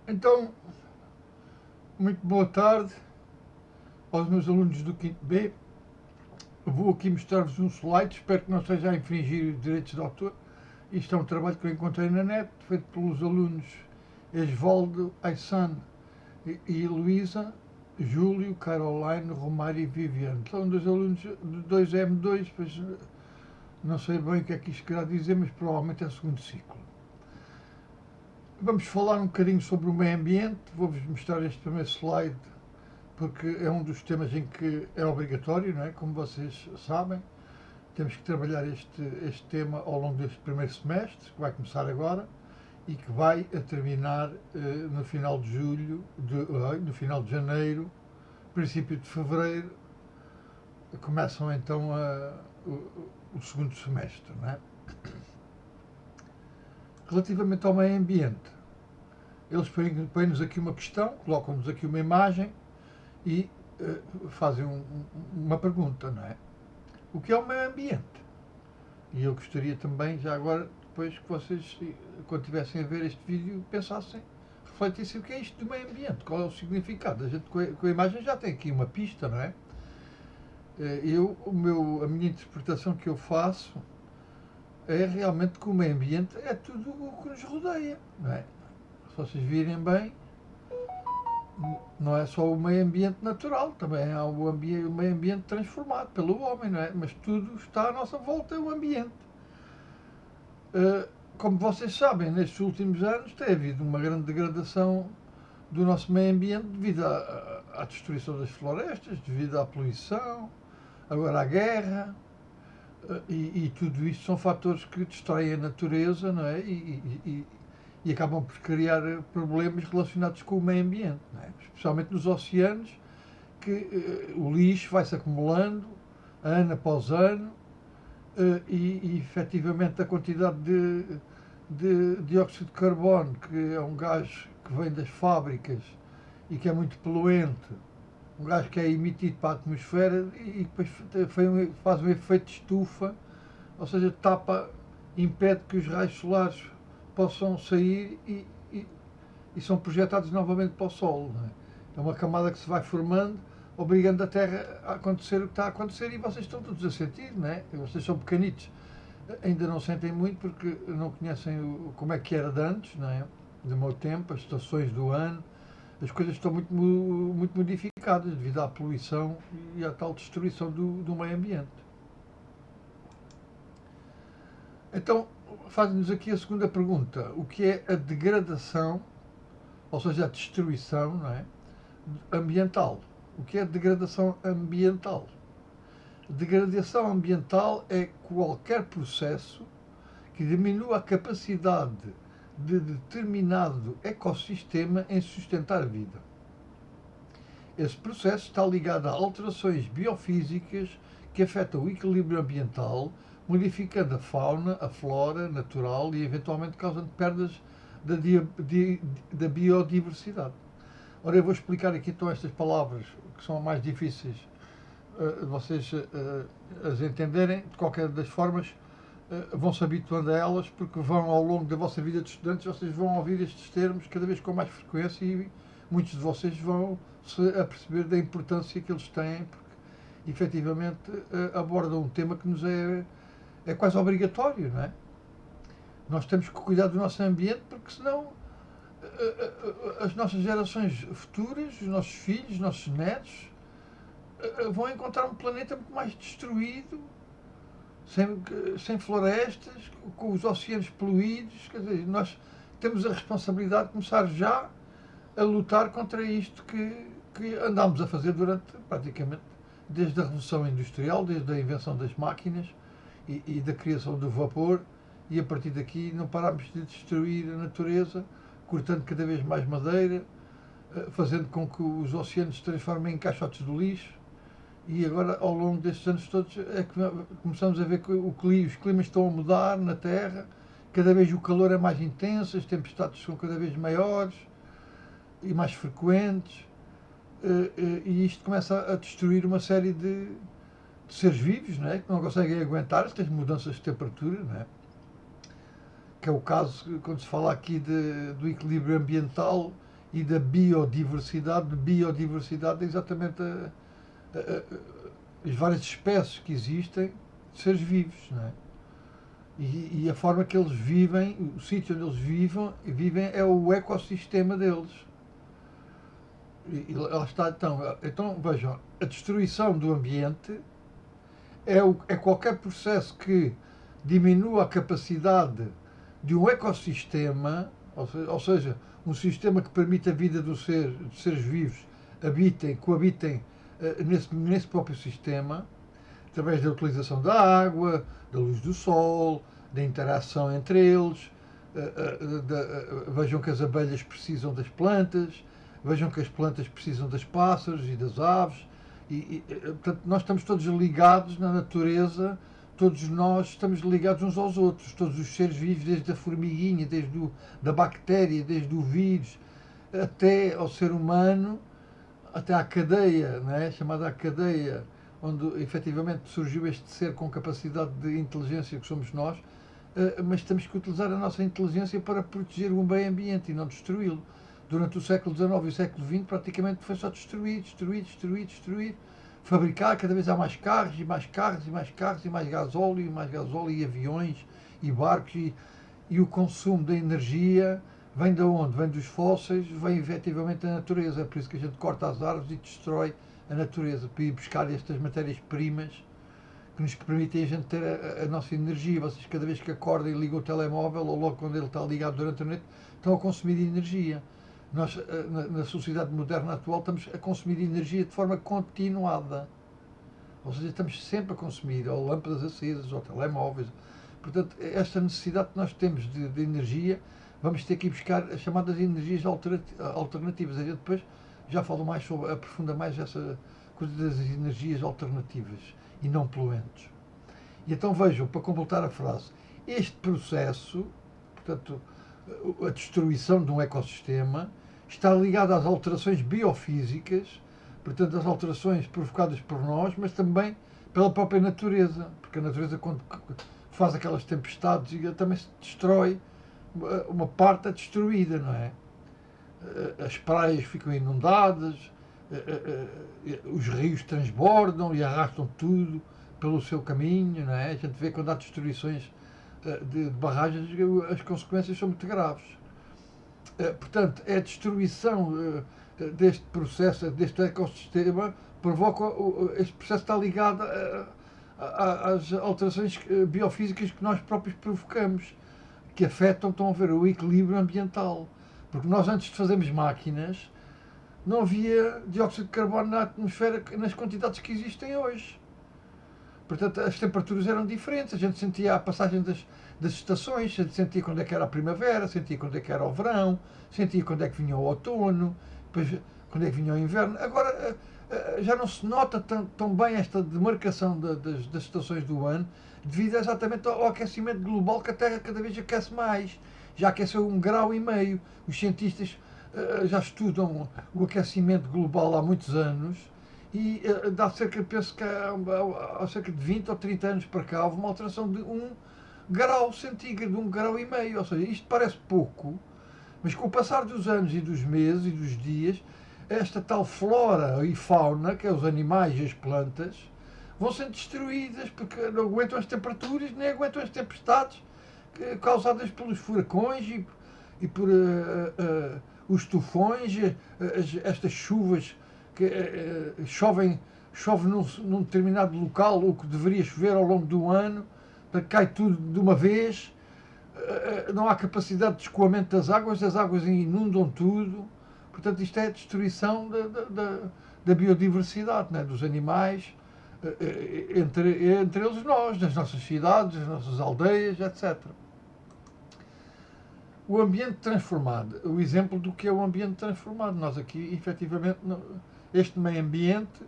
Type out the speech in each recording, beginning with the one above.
Então, muito boa tarde aos meus alunos do 5º B. Vou aqui mostrar-vos um slide, espero que não esteja a infringir os direitos de autor. Isto é um trabalho que eu encontrei na net, feito pelos alunos Esvaldo, Aissan e Luísa, Júlio, Caroline, Romário e Viviane. São dois alunos de 2M2, pois não sei bem o que é que isto querá dizer, mas provavelmente é o segundo ciclo. Vamos falar um bocadinho sobre o meio ambiente. Vou-vos mostrar este primeiro slide, porque é um dos temas em que é obrigatório, não é? Como vocês sabem, temos que trabalhar este tema ao longo deste primeiro semestre, que vai começar agora, e que vai a terminar no final de julho, no final de janeiro, princípio de fevereiro, começam então o segundo semestre, não é? Relativamente ao meio ambiente, eles põem-nos aqui uma questão, colocam-nos aqui uma imagem e fazem uma pergunta, não é? O que é o meio ambiente? E eu gostaria também, já agora, depois que vocês, quando estivessem a ver este vídeo, pensassem, refletissem o que é isto do meio ambiente, qual é o significado. A gente com a imagem já tem aqui uma pista, não é? A minha interpretação que eu faço é realmente que o meio ambiente é tudo o que nos rodeia, não é? Se vocês virem bem, não é só o meio ambiente natural, também há o meio ambiente transformado pelo homem, não é? Mas tudo está à nossa volta, é o ambiente. Como vocês sabem, nestes últimos anos tem havido uma grande degradação do nosso meio ambiente devido à destruição das florestas, devido à poluição, agora à guerra, e tudo isto são fatores que destroem a natureza, não é? E acabam por criar problemas relacionados com o meio ambiente, não é? Especialmente nos oceanos, que o lixo vai-se acumulando ano após ano, e efetivamente a quantidade de dióxido de carbono, que é um gás que vem das fábricas e que é muito poluente, um gás que é emitido para a atmosfera e depois faz um efeito de estufa, ou seja, impede que os raios solares possam sair e são projetados novamente para o Sol. Não é? É uma camada que se vai formando, obrigando a Terra a acontecer o que está a acontecer, e vocês estão todos a sentir, não é? Vocês são pequenitos, ainda não sentem muito porque não conhecem como é que era de antes, não é? Do meu tempo, as estações do ano, as coisas estão muito modificadas devido à poluição e à tal destruição do meio ambiente. Então, faz-nos aqui a segunda pergunta: o que é a degradação, ou seja, a destruição, não é? Ambiental? O que é degradação ambiental? Degradação ambiental é qualquer processo que diminua a capacidade de determinado ecossistema em sustentar a vida. Esse processo está ligado a alterações biofísicas que afetam o equilíbrio ambiental, modificando a fauna, a flora natural e eventualmente causando perdas da biodiversidade. Ora, eu vou explicar aqui então estas palavras que são mais difíceis de vocês as entenderem. De qualquer das formas, vão se habituando a elas, porque vão, ao longo da vossa vida de estudantes, vocês vão ouvir estes termos cada vez com mais frequência e muitos de vocês vão se aperceber da importância que eles têm, porque efetivamente abordam um tema que nos é quase obrigatório, não é? Nós temos que cuidar do nosso ambiente, porque senão as nossas gerações futuras, os nossos filhos, os nossos netos, vão encontrar um planeta muito mais destruído, sem florestas, com os oceanos poluídos. Quer dizer, nós temos a responsabilidade de começar já a lutar contra isto que andámos a fazer durante praticamente desde a Revolução Industrial, desde a invenção das máquinas e da criação do vapor, e a partir daqui não parámos de destruir a natureza, cortando cada vez mais madeira, fazendo com que os oceanos se transformem em caixotes de lixo. E agora, ao longo destes anos todos, é que começamos a ver que os climas estão a mudar na Terra, cada vez o calor é mais intenso, as tempestades são cada vez maiores e mais frequentes, e isto começa a destruir uma série de seres vivos, não é? Que não conseguem aguentar estas mudanças de temperatura, não é? Que é o caso quando se fala aqui do equilíbrio ambiental e da biodiversidade. Biodiversidade é exatamente as várias espécies que existem de seres vivos, não é? E a forma que eles vivem, o sítio onde eles vivem é o ecossistema deles. E lá está, então vejam, a destruição do ambiente é qualquer processo que diminua a capacidade de um ecossistema, ou seja, um sistema que permite a vida dos seres vivos coabitem nesse próprio sistema, através da utilização da água, da luz do sol, da interação entre eles. Vejam que as abelhas precisam das plantas, vejam que as plantas precisam dos pássaros e das aves. Portanto, nós estamos todos ligados na natureza, todos nós estamos ligados uns aos outros, todos os seres vivos, desde a formiguinha, da bactéria, desde o vírus, até ao ser humano, até à cadeia, não é? Chamada a cadeia, onde efetivamente surgiu este ser com capacidade de inteligência que somos nós, mas temos que utilizar a nossa inteligência para proteger o meio ambiente e não destruí-lo. Durante o século XIX e o século XX praticamente foi só destruir, fabricar, cada vez há mais carros e mais carros e mais carros e mais gasóleo e aviões e barcos e o consumo da energia vem de onde? Vem dos fósseis, vem efetivamente da natureza. É por isso que a gente corta as árvores e destrói a natureza, para ir buscar estas matérias-primas que nos permitem a gente ter a nossa energia. Vocês cada vez que acordam e ligam o telemóvel, ou logo quando ele está ligado durante a noite, estão a consumir energia. Nós, na sociedade moderna atual, estamos a consumir energia de forma continuada. Ou seja, estamos sempre a consumir, ou lâmpadas acesas, ou telemóveis. Portanto, esta necessidade que nós temos de energia, vamos ter que ir buscar as chamadas energias alternativas. A gente depois já falo mais sobre, aprofunda mais essa coisa das energias alternativas e não poluentes. E então vejam, para completar a frase, este processo, portanto, a destruição de um ecossistema, está ligado às alterações biofísicas, portanto, às alterações provocadas por nós, mas também pela própria natureza, porque a natureza, quando faz aquelas tempestades, também se destrói, uma parte é destruída, não é? As praias ficam inundadas, os rios transbordam e arrastam tudo pelo seu caminho, não é? A gente vê quando há destruições de barragens, as consequências são muito graves. Portanto, a destruição deste processo, deste ecossistema, provoca. Este processo está ligado às alterações biofísicas que nós próprios provocamos, que afetam, estão a ver, o equilíbrio ambiental. Porque nós, antes de fazermos máquinas, não havia dióxido de carbono na atmosfera nas quantidades que existem hoje. Portanto, as temperaturas eram diferentes, a gente sentia a passagem das estações, a gente sentia quando é que era a primavera, sentia quando é que era o verão, sentia quando é que vinha o outono, depois quando é que vinha o inverno. Agora, já não se nota tão bem esta demarcação das estações do ano, devido exatamente ao aquecimento global, que a Terra cada vez aquece mais. Já aqueceu 1,5 graus. Os cientistas já estudam o aquecimento global há muitos anos e dá cerca, penso que há cerca de 20 ou 30 anos para cá, houve uma alteração de 1 grau centígrado, de 1,5 graus. Ou seja, isto parece pouco, mas com o passar dos anos e dos meses e dos dias, esta tal flora e fauna, que é os animais e as plantas, vão sendo destruídas porque não aguentam as temperaturas, nem aguentam as tempestades causadas pelos furacões e por os tufões, estas chuvas que chove num determinado local, o que deveria chover ao longo do ano, cai tudo de uma vez, não há capacidade de escoamento das águas, as águas inundam tudo. Portanto, isto é a destruição da biodiversidade, né? Dos animais, entre eles nós, nas nossas cidades, nas nossas aldeias, etc. O ambiente transformado, o exemplo do que é o ambiente transformado. Nós aqui, efetivamente, este meio ambiente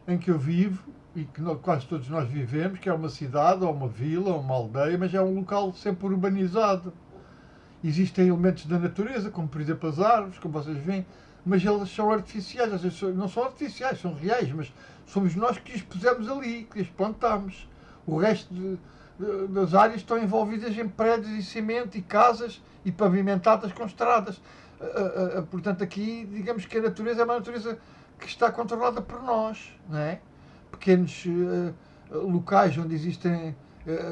em que eu vivo e que quase todos nós vivemos, que é uma cidade, ou uma vila, ou uma aldeia, mas é um local sempre urbanizado. Existem elementos da natureza, como por exemplo as árvores, como vocês veem, mas eles são artificiais, às vezes não são artificiais, são reais, mas somos nós que os pusemos ali, que os plantamos. O resto das áreas estão envolvidas em prédios e cimento e casas e pavimentadas com estradas. Portanto, aqui, digamos que a natureza é uma natureza que está controlada por nós, não é? Pequenos locais onde existem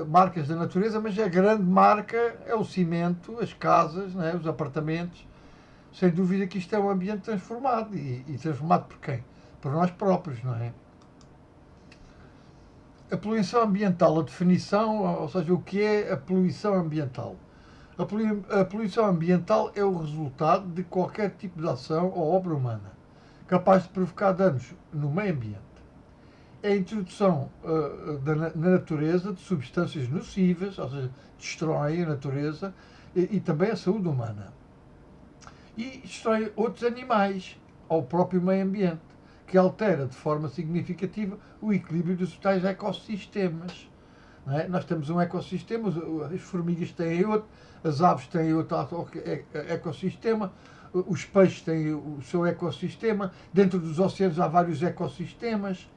marcas da natureza, mas a grande marca é o cimento, as casas, não é? Os apartamentos. Sem dúvida que isto é um ambiente transformado. E transformado por quem? Por nós próprios, não é? A poluição ambiental, a definição, ou seja, o que é a poluição ambiental? A poluição ambiental é o resultado de qualquer tipo de ação ou obra humana capaz de provocar danos no meio ambiente. É a introdução na natureza de substâncias nocivas, ou seja, destroem a natureza e também a saúde humana. E destrói outros animais ao próprio meio ambiente, que altera de forma significativa o equilíbrio dos tais ecossistemas. Não é? Nós temos um ecossistema, as formigas têm outro, as aves têm outro ecossistema, os peixes têm o seu ecossistema, dentro dos oceanos há vários ecossistemas.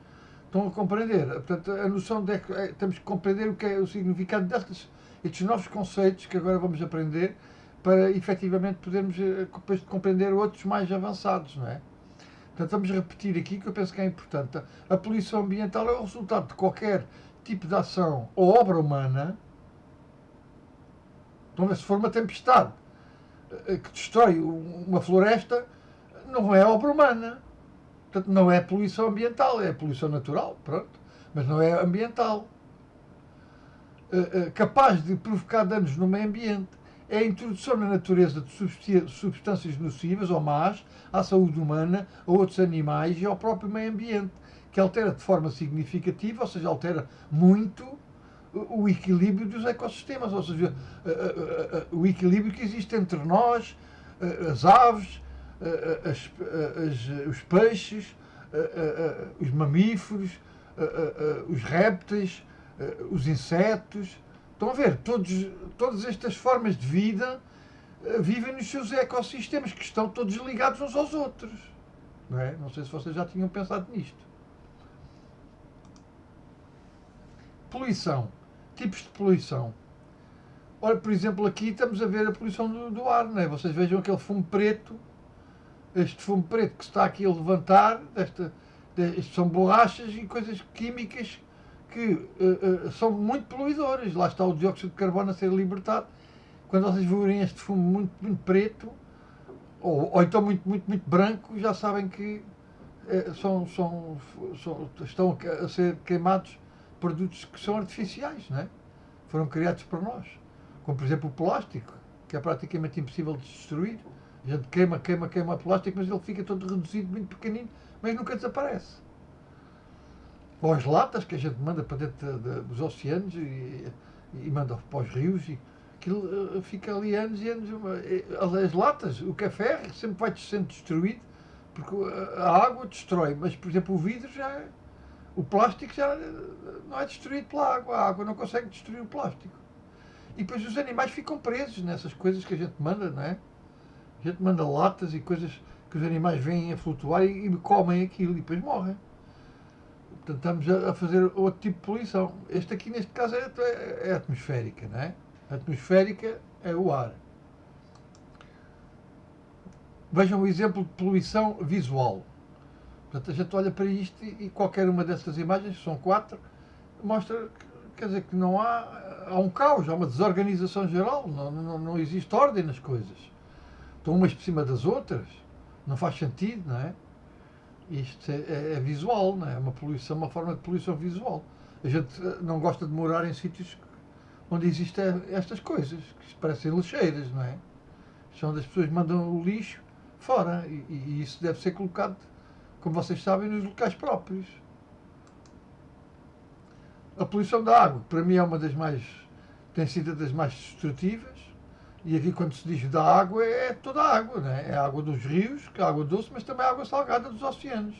Estão a compreender? Portanto, a noção de temos que compreender o que é o significado destes novos conceitos que agora vamos aprender para efetivamente podermos depois compreender outros mais avançados, não é? Portanto, vamos repetir aqui que eu penso que é importante. A poluição ambiental é o resultado de qualquer tipo de ação ou obra humana. Então, se for uma tempestade que destrói uma floresta, não é obra humana. Portanto, não é poluição ambiental, é poluição natural, pronto, mas não é ambiental. Capaz de provocar danos no meio ambiente. É a introdução na natureza de substâncias nocivas ou más à saúde humana, a outros animais e ao próprio meio ambiente, que altera de forma significativa, ou seja, altera muito o equilíbrio dos ecossistemas, ou seja, o equilíbrio que existe entre nós, as aves, os peixes, os mamíferos, os répteis, os insetos. Estão a ver? Todas estas formas de vida vivem nos seus ecossistemas, que estão todos ligados uns aos outros. Não é? Não sei se vocês já tinham pensado nisto. Poluição. Tipos de poluição. Ora, por exemplo, aqui estamos a ver a poluição do ar, não é? Vocês vejam aquele fumo preto, este fumo preto que se está aqui a levantar, isto são borrachas e coisas químicas que são muito poluidoras. Lá está o dióxido de carbono a ser libertado. Quando vocês verem este fumo muito preto, ou então muito branco, já sabem que estão a ser queimados produtos que são artificiais, não é? Foram criados por nós. Como, por exemplo, o plástico, que é praticamente impossível de destruir. A gente queima o plástico, mas ele fica todo reduzido, muito pequenino, mas nunca desaparece. Ou as latas que a gente manda para dentro dos oceanos e manda para os rios, e aquilo fica ali anos e anos. As latas, o café sempre vai sendo destruído, porque a água destrói, mas, por exemplo, o vidro já. O plástico já não é destruído pela água, a água não consegue destruir o plástico. E depois os animais ficam presos nessas coisas que a gente manda, não é? A gente manda latas e coisas que os animais vêm a flutuar e comem aquilo e depois morrem. Portanto, estamos a fazer outro tipo de poluição. Este aqui, neste caso, é atmosférica, não é? A atmosférica é o ar. Vejam o exemplo de poluição visual. Portanto, a gente olha para isto e qualquer uma dessas imagens, que são 4, mostra, quer dizer, que não há um caos, há uma desorganização geral, não existe ordem nas coisas. Estão umas por cima das outras, não faz sentido, não é? Isto é visual, não é? É uma poluição, uma forma de poluição visual. A gente não gosta de morar em sítios onde existem estas coisas, que parecem lixeiras, não é? São onde as pessoas mandam o lixo fora e isso deve ser colocado, como vocês sabem, nos locais próprios. A poluição da água, para mim, é uma das mais, tem sido das mais destrutivas. E aqui, quando se diz da água, é toda a água, não é? É a água dos rios, que é a água doce, mas também a água salgada dos oceanos.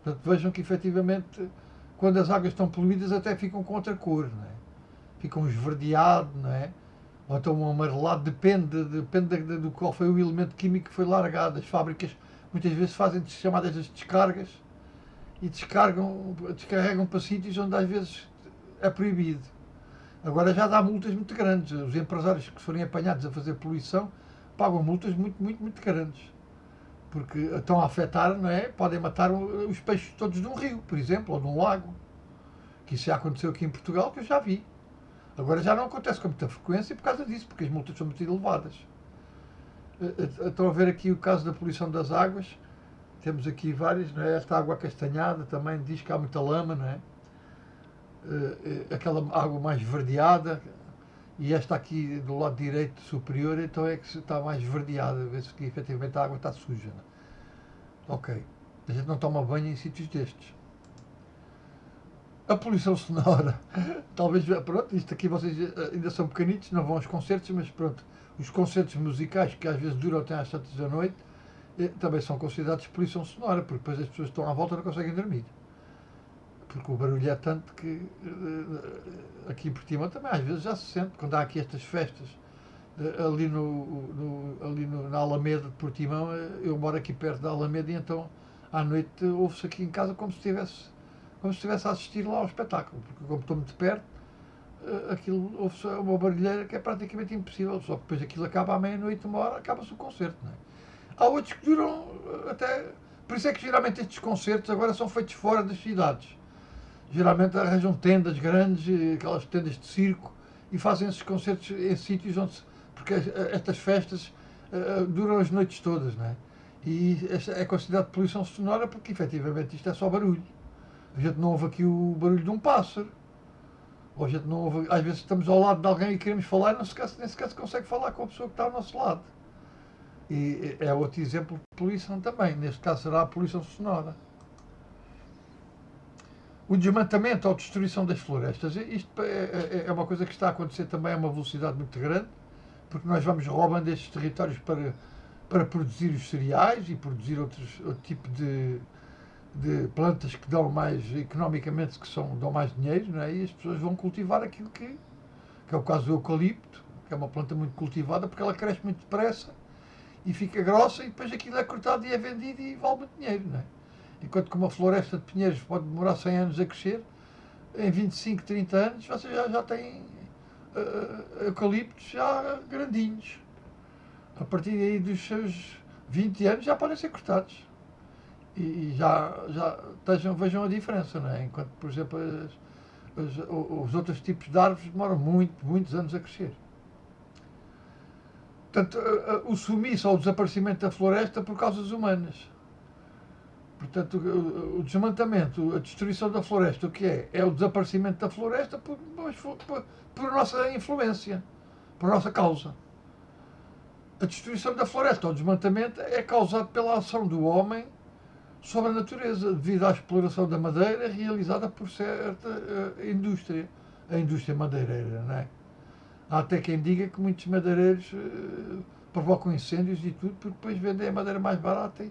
Portanto, vejam que, efetivamente, quando as águas estão poluídas, até ficam com outra cor, não é? Ficam esverdeado, não é? Ou então um amarelado, depende do qual foi o elemento químico que foi largado. As fábricas muitas vezes fazem chamadas as descargas e descarregam para sítios onde às vezes é proibido. Agora já dá multas muito grandes. Os empresários que forem apanhados a fazer poluição pagam multas muito grandes. Porque estão a afetar, não é? Podem matar os peixes todos de um rio, por exemplo, ou de um lago. Que isso já aconteceu aqui em Portugal, que eu já vi. Agora já não acontece com muita frequência por causa disso, porque as multas são muito elevadas. Estão a ver aqui o caso da poluição das águas. Temos aqui várias, não é? Esta água acastanhada também diz que há muita lama, não é? Aquela água mais verdeada, e esta aqui do lado direito superior, então é que está mais verdeada, vê-se que efetivamente a água está suja. Não é? Ok, a gente não toma banho em sítios destes. A poluição sonora, talvez, pronto, isto aqui vocês ainda são pequenitos, não vão aos concertos, mas pronto, os concertos musicais que às vezes duram até às 7 da noite, também são considerados poluição sonora, porque depois as pessoas que estão à volta não conseguem dormir. Porque o barulho é tanto que aqui em Portimão também às vezes já se sente, quando há aqui estas festas, ali, na Alameda de Portimão, eu moro aqui perto da Alameda e então à noite ouve-se aqui em casa como se estivesse a assistir lá ao espetáculo, porque como estou muito perto, aquilo ouve-se uma barulheira que é praticamente impossível, só que depois aquilo acaba à meia-noite, uma hora, acaba-se o concerto. Não é? Há outros que duram até. Por isso é que geralmente estes concertos agora são feitos fora das cidades. Geralmente arranjam tendas grandes, aquelas tendas de circo, e fazem esses concertos em sítios onde. Porque estas festas duram as noites todas, não é? E esta é considerado poluição sonora porque efetivamente isto é só barulho. A gente não ouve aqui o barulho de um pássaro. Ou a gente não ouve. Às vezes estamos ao lado de alguém e queremos falar e nem sequer se consegue falar com a pessoa que está ao nosso lado. E é outro exemplo de poluição também. Neste caso será a poluição sonora. O desmatamento ou destruição das florestas, isto é uma coisa que está a acontecer também a uma velocidade muito grande, porque nós vamos roubando estes territórios para produzir os cereais e produzir outro tipo de plantas que dão mais, economicamente, dão mais dinheiro, não é? E as pessoas vão cultivar aquilo que é o caso do eucalipto, que é uma planta muito cultivada porque ela cresce muito depressa e fica grossa e depois aquilo é cortado e é vendido e vale muito dinheiro, não é? Enquanto que uma floresta de pinheiros pode demorar 100 anos a crescer, em 25, 30 anos você já tem eucaliptos já grandinhos. A partir aí dos seus 20 anos já podem ser cortados. E vejam a diferença, não é? Enquanto, por exemplo, os outros tipos de árvores demoram muitos anos a crescer. Portanto, o sumiço ou o desaparecimento da floresta por causas humanas. Portanto, o desmatamento, a destruição da floresta, o que é? É o desaparecimento da floresta por nossa influência, por nossa causa. A destruição da floresta ou o desmatamento é causado pela ação do homem sobre a natureza, devido à exploração da madeira realizada por certa indústria, a indústria madeireira, não é? Há até quem diga que muitos madeireiros provocam incêndios e tudo, porque depois vendem a madeira mais barata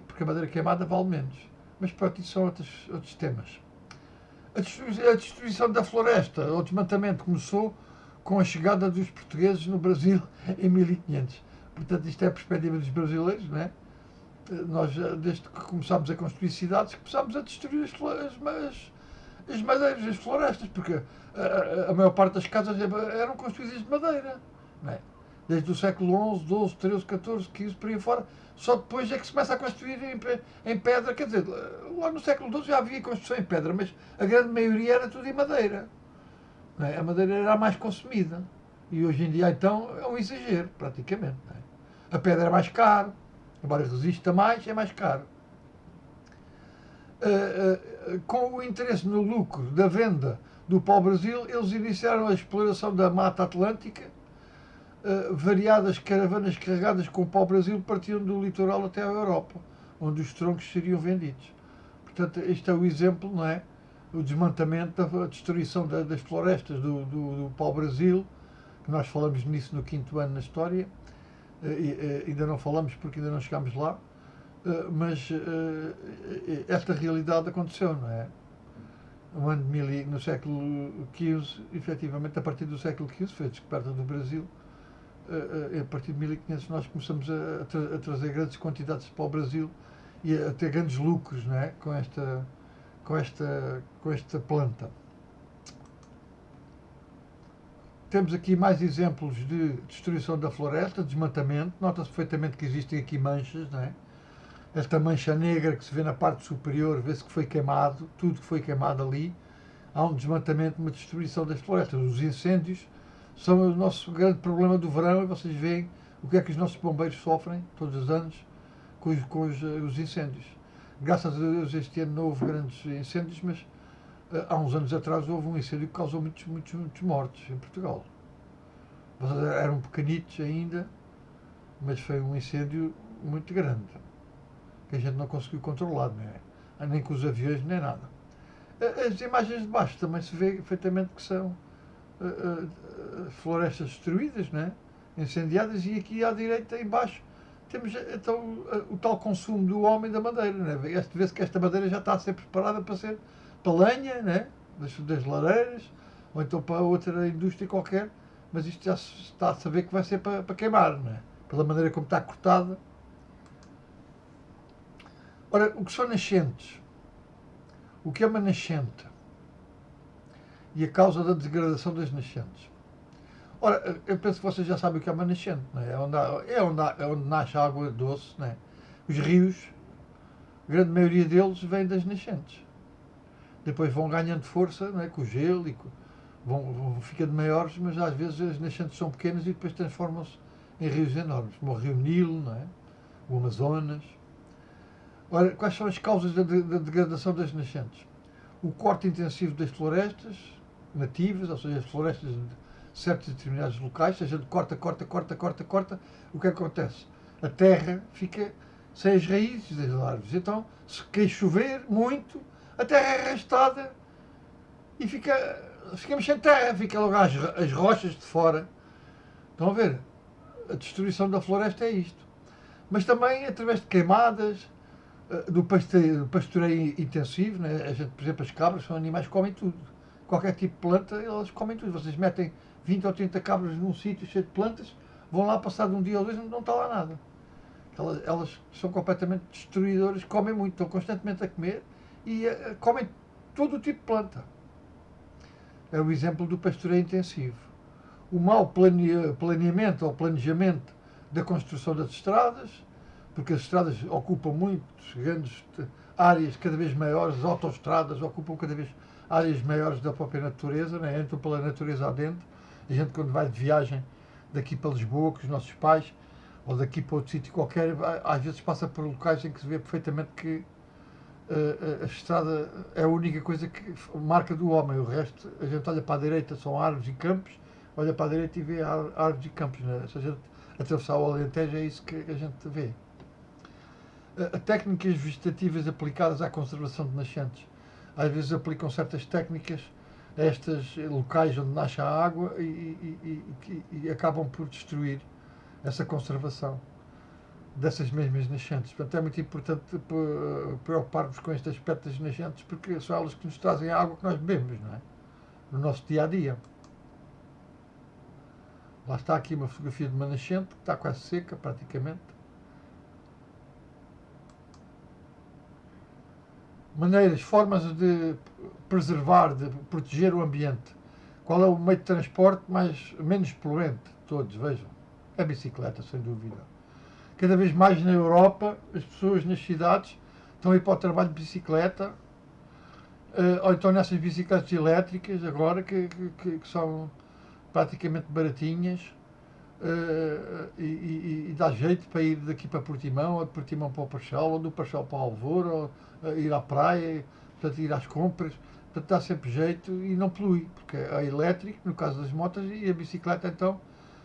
porque a madeira queimada vale menos. Mas pronto, isso são outros temas. A destruição da floresta, o desmatamento começou com a chegada dos portugueses no Brasil em 1500. Portanto, isto é a perspectiva dos brasileiros, não é? Nós, desde que começámos a construir cidades, começámos a destruir as madeiras, as florestas, porque a maior parte das casas eram construídas de madeira. Não é? Desde o século XI, XII, XIII, XIV, XV, por aí fora, só depois é que se começa a construir em pedra. Quer dizer, lá no século XII já havia construção em pedra, mas a grande maioria era tudo em madeira. Não é? A madeira era a mais consumida. E hoje em dia, então, é um exagero, praticamente. Não é? A pedra é mais cara, embora resista mais, é mais caro. Com o interesse no lucro da venda do pau-brasil, eles iniciaram a exploração da Mata Atlântica. Variadas caravanas carregadas com pau-brasil partiam do litoral até à Europa, onde os troncos seriam vendidos. Portanto, este é o exemplo, não é? O desmantamento, a destruição das florestas do pau-brasil, que nós falamos nisso no 5º ano na história. Ainda não falamos porque ainda não chegámos lá, mas esta realidade aconteceu, não é? No século XV, efetivamente, a partir do século XV, foi a descoberta do Brasil. A partir de 1500 nós começamos a trazer grandes quantidades para o Brasil e a ter grandes lucros, não é? com esta planta. temos aqui mais exemplos de destruição da floresta, desmatamento. Nota-se perfeitamente que existem aqui manchas, não é? Esta mancha negra que se vê na parte superior, vê-se que foi queimado, tudo que foi queimado ali. Há um desmatamento, uma destruição das florestas. Os incêndios são o nosso grande problema do verão e vocês veem o que é que os nossos bombeiros sofrem todos os anos com os incêndios. Graças a Deus este ano não houve grandes incêndios, mas há uns anos atrás houve um incêndio que causou muitos mortos em Portugal. Vocês eram pequenitos ainda, mas foi um incêndio muito grande, que a gente não conseguiu controlar, não é? Nem com os aviões, nem nada. As imagens de baixo também se vê perfeitamente que são florestas destruídas, não é? Incendiadas, e aqui à direita, em baixo, temos então o tal consumo do homem da madeira, não é? Vê-se que esta madeira já está a ser preparada para ser para lenha, não é? Das lareiras, ou então para outra indústria qualquer, mas isto já se está a saber que vai ser para queimar, não é? Pela maneira como está cortada. Ora, o que são nascentes? O que é uma nascente? E a causa da degradação das nascentes? Ora, eu penso que vocês já sabem o que é uma nascente, não é? É onde nasce a água doce, não é? Os rios, a grande maioria deles vem das nascentes. Depois vão ganhando força, não é? Com o gelo e ficando maiores, mas às vezes as nascentes são pequenas e depois transformam-se em rios enormes, como o Rio Nilo, não é? O Amazonas. Ora, quais são as causas da degradação das nascentes? O corte intensivo das florestas nativas, ou seja, as florestas de certos determinados locais, se a gente corta, o que acontece? A terra fica sem as raízes das árvores. Então, se quer chover muito, a terra é arrastada e ficamos sem terra, fica logo as rochas de fora. Estão a ver? A destruição da floresta é isto. Mas também através de queimadas, do pastoreio intensivo, né? A gente, por exemplo, as cabras são animais que comem tudo. Qualquer tipo de planta, elas comem tudo. Vocês metem 20 ou 30 cabras num sítio cheio de plantas, vão lá passar de um dia ou dois e não está lá nada. Elas são completamente destruidoras, comem muito, estão constantemente a comer e comem todo o tipo de planta. É o exemplo do pastoreio intensivo. O mau planeamento ou planejamento da construção das estradas, porque as estradas ocupam muitas grandes áreas cada vez maiores, as autoestradas ocupam cada vez áreas maiores da própria natureza, né? Entram pela natureza adentro. A gente, quando vai de viagem daqui para Lisboa, com os nossos pais, ou daqui para outro sítio qualquer, às vezes passa por locais em que se vê perfeitamente que a estrada é a única coisa que marca do homem. O resto, a gente olha para a direita, são árvores e campos, olha para a direita e vê árvores e campos. Né? Se a gente atravessar o Alentejo, é isso que a gente vê. Técnicas vegetativas aplicadas à conservação de nascentes. Às vezes aplicam certas técnicas a estes locais onde nasce a água e acabam por destruir essa conservação dessas mesmas nascentes. Portanto, é muito importante preocupar-nos com este aspecto das nascentes, porque são elas que nos trazem a água que nós bebemos, não é? No nosso dia-a-dia. Lá está aqui uma fotografia de uma nascente, que está quase seca, praticamente. Maneiras, formas de preservar, de proteger o ambiente. Qual é o meio de transporte menos poluente de todos? Vejam. É a bicicleta, sem dúvida. Cada vez mais na Europa, as pessoas nas cidades estão a ir para o trabalho de bicicleta, ou então nessas bicicletas elétricas agora, que são praticamente baratinhas, e dá jeito para ir daqui para Portimão, ou de Portimão para o Parchal, ou do Parchal para o Alvor, ou ir à praia, portanto, ir às compras. Portanto, dá sempre jeito e não polui, porque é elétrico, no caso das motas, e a bicicleta então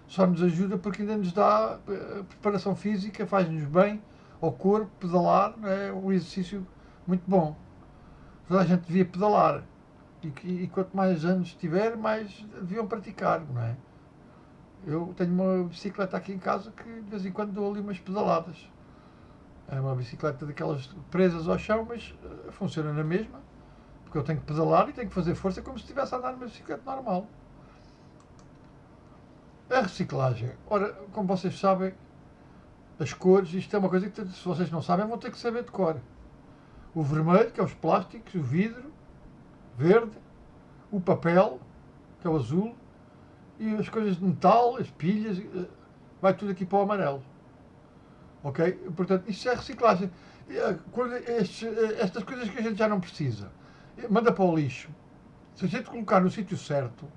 só nos ajuda porque ainda nos dá preparação física, faz-nos bem ao corpo, pedalar é um exercício muito bom. Toda a gente devia pedalar e quanto mais anos tiver, mais deviam praticar, não é? Eu tenho uma bicicleta aqui em casa que de vez em quando dou ali umas pedaladas. É uma bicicleta daquelas presas ao chão, mas funciona na mesma, porque eu tenho que pedalar e tenho que fazer força como se estivesse a andar numa bicicleta normal. A reciclagem. Ora, como vocês sabem, as cores, isto é uma coisa que, se vocês não sabem, vão ter que saber de cor. O vermelho, que é os plásticos, o vidro, verde, o papel, que é o azul, e as coisas de metal, as pilhas, vai tudo aqui para o amarelo. Ok? Portanto, isso é reciclagem. Quando estas coisas que a gente já não precisa, manda para o lixo. Se a gente colocar no sítio certo,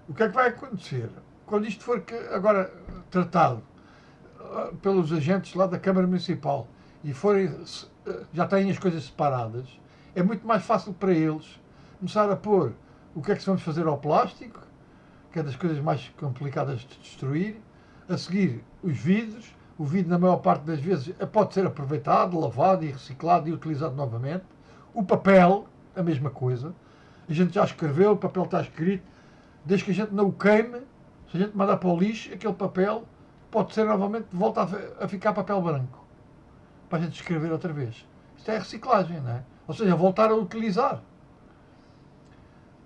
o que é que vai acontecer? Quando isto for agora tratado pelos agentes lá da Câmara Municipal e forem, já têm as coisas separadas, é muito mais fácil para eles começar a pôr o que é que vamos fazer ao plástico, que é das coisas mais complicadas de destruir, a seguir os vidros. O vidro, na maior parte das vezes, pode ser aproveitado, lavado e reciclado e utilizado novamente. O papel, a mesma coisa. A gente já escreveu, o papel está escrito. Desde que a gente não o queime, se a gente mandar para o lixo, aquele papel pode ser novamente, volta a ficar papel branco. Para a gente escrever outra vez. Isto é reciclagem, não é? Ou seja, voltar a utilizar.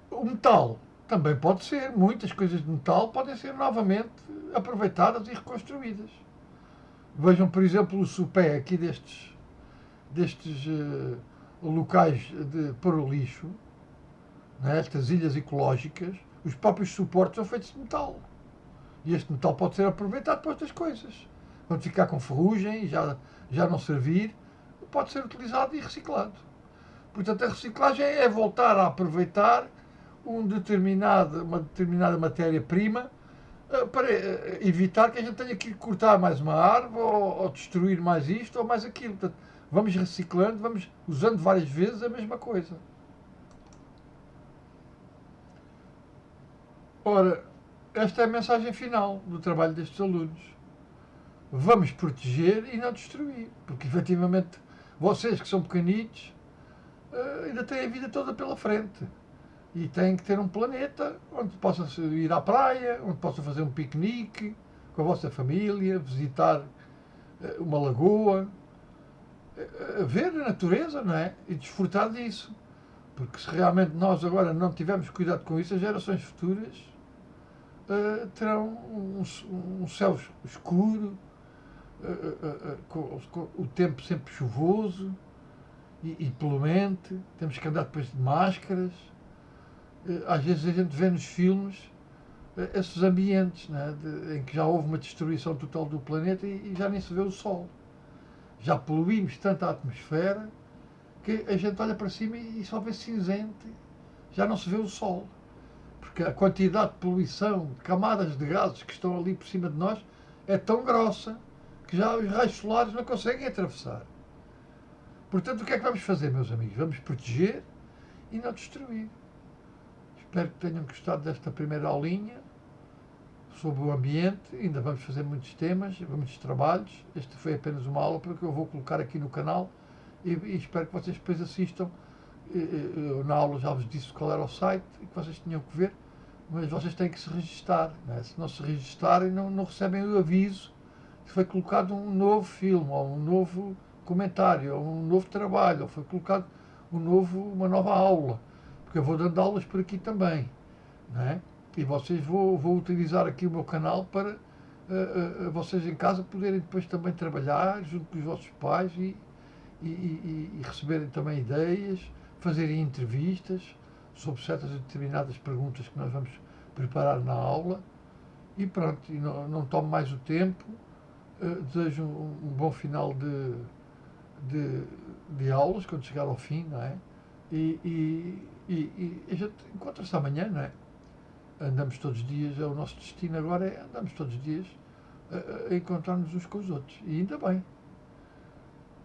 O metal também pode ser. Muitas coisas de metal podem ser novamente aproveitadas e reconstruídas. Vejam, por exemplo, o sopé aqui destes locais de pôr o lixo, né, estas ilhas ecológicas, os próprios suportes são feitos de metal. E este metal pode ser aproveitado para outras coisas. Quando ficar com ferrugem e já não servir, pode ser utilizado e reciclado. Portanto, a reciclagem é voltar a aproveitar uma determinada matéria-prima para evitar que a gente tenha que cortar mais uma árvore ou destruir mais isto ou mais aquilo. Portanto, vamos reciclando, vamos usando várias vezes a mesma coisa. Ora, esta é a mensagem final do trabalho destes alunos. Vamos proteger e não destruir, porque efetivamente vocês que são pequenitos ainda têm a vida toda pela frente. E têm que ter um planeta onde possam ir à praia, onde possam fazer um piquenique com a vossa família, visitar uma lagoa, ver a natureza, não é? E desfrutar disso. Porque se realmente nós agora não tivermos cuidado com isso, as gerações futuras terão um céu escuro, com o tempo sempre chuvoso e poluente, temos que andar depois de máscaras. Às vezes a gente vê nos filmes esses ambientes, né, em que já houve uma destruição total do planeta e já nem se vê o Sol. Já poluímos tanto a atmosfera que a gente olha para cima e só vê cinzento, já não se vê o Sol. Porque a quantidade de poluição, de camadas de gases que estão ali por cima de nós é tão grossa que já os raios solares não conseguem atravessar. Portanto, o que é que vamos fazer, meus amigos? Vamos proteger e não destruir. Espero que tenham gostado desta primeira aulinha sobre o ambiente. Ainda vamos fazer muitos temas, muitos trabalhos. Este foi apenas uma aula porque eu vou colocar aqui no canal e espero que vocês depois assistam. Eu, na aula já vos disse qual era o site e que vocês tinham que ver, mas vocês têm que se registar. Né? Se não se registarem, não recebem o aviso que foi colocado um novo filme, ou um novo comentário, ou um novo trabalho, ou foi colocado uma nova aula. Porque eu vou dando aulas por aqui também, não é? E vocês vou utilizar aqui o meu canal para vocês em casa poderem depois também trabalhar junto com os vossos pais e receberem também ideias, fazerem entrevistas sobre certas e determinadas perguntas que nós vamos preparar na aula. E pronto, e não tomo mais o tempo. Desejo um bom final de aulas quando chegar ao fim, não é? E a gente encontra-se amanhã, não é? Andamos todos os dias, é o nosso destino agora, andamos todos os dias a encontrar-nos uns com os outros. E ainda bem.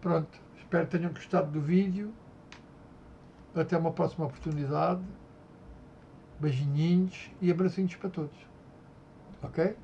Pronto, espero que tenham gostado do vídeo. Até uma próxima oportunidade. Beijinhos e abracinhos para todos. Ok?